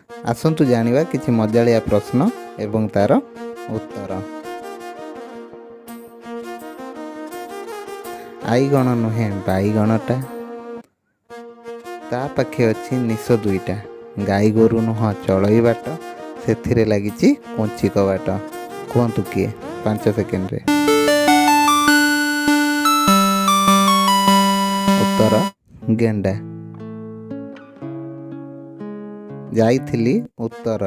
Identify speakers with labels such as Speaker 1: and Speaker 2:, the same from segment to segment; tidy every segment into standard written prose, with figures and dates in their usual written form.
Speaker 1: आसंतु जानिबा किछि मजालिया प्रश्न एवं तार उत्तर। आईगण नुहे बाईगणटा, ता पाखे अच्छी निश दुईटा, गाई गोरु नुह चलई बाट, से लगी कोंचिक बाट। कहतु किए 5 सेकेंड रे। उत्तर गेंडा। जाइथिली उत्तर,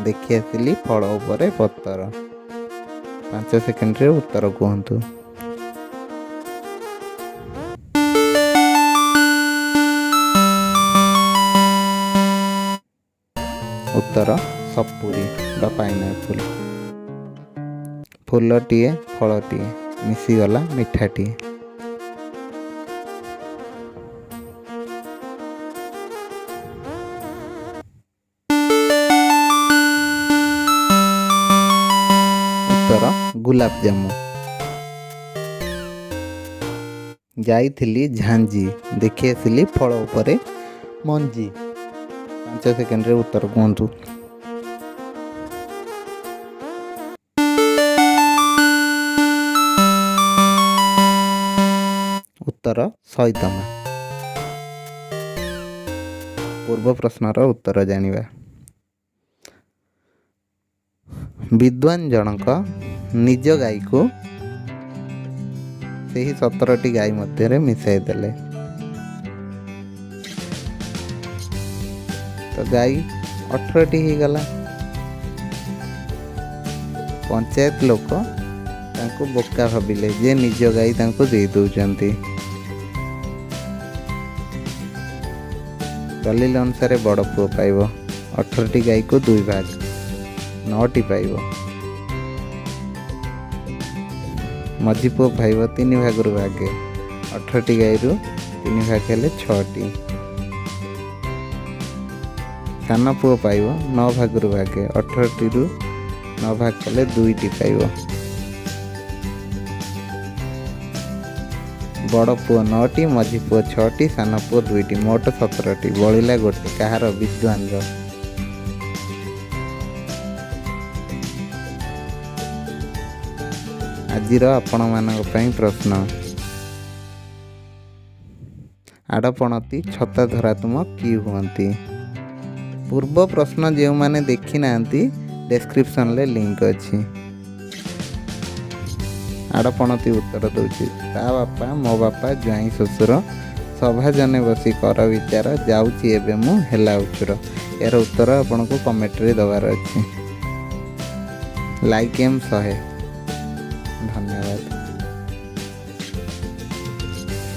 Speaker 1: देखि आसिली फल उपरे पत्तर। 5 सेकेंड रे उत्तर कहतु। उत्तर सपुरी बा पाइनएप्पल। फूलटीए फलटीए मिसीगला मिठाटीए। उत्तर गुलाब जामु। जाइथिली झांजी, देखि आसिली फल उपरे मंजी। 5 सेकेंड रे उत्तर कहतु। उत्तर सैतमा। पूर्व प्रश्नर उत्तर जानिबा। विद्वान जनक निज गाई को सही 17टी गाई मध्य मिसाई देले, तो गाई 18टी ही गला। पंचायत लोक तांको बोका भाविले जे निज गाई तांको दे दउचंती। दलील अनुसार बड़ पुओ पाइबो 18टी गाई को 2 भाग, 9टी पाइबो। मझी पुओ पाइबो 3 भागरु भागे, 18टी गाई रु 3 भाग हेले 6टी। सान पुओ पाइबो 9 भागरु भागे, 18टी रु 9 भाग कले 2टी पाइबो। बड़ पुओ 9टी, मझी पुओ 6टी, सान पुओ 2टी, मोट 17टी। बलिला गोटे कहार? विद्वान रो। आजिर आपण मानक पई प्रश्न। आड़पणती छता धरा तुम कि हुअंती? पूर्व प्रश्न जो माने देखी नांती डिस्क्रिप्शन ले लिंक अच्छी। आड़पणती उत्तर दूची, ता बापा मो बापा ज्वाई ससुर सभा जने बसी कर विचार, जाऊची एबे मु हेला उचुर। यार उत्तर आपन को कमेंट रे दबार अच्छी। लाइक एम 100। धन्यवाद।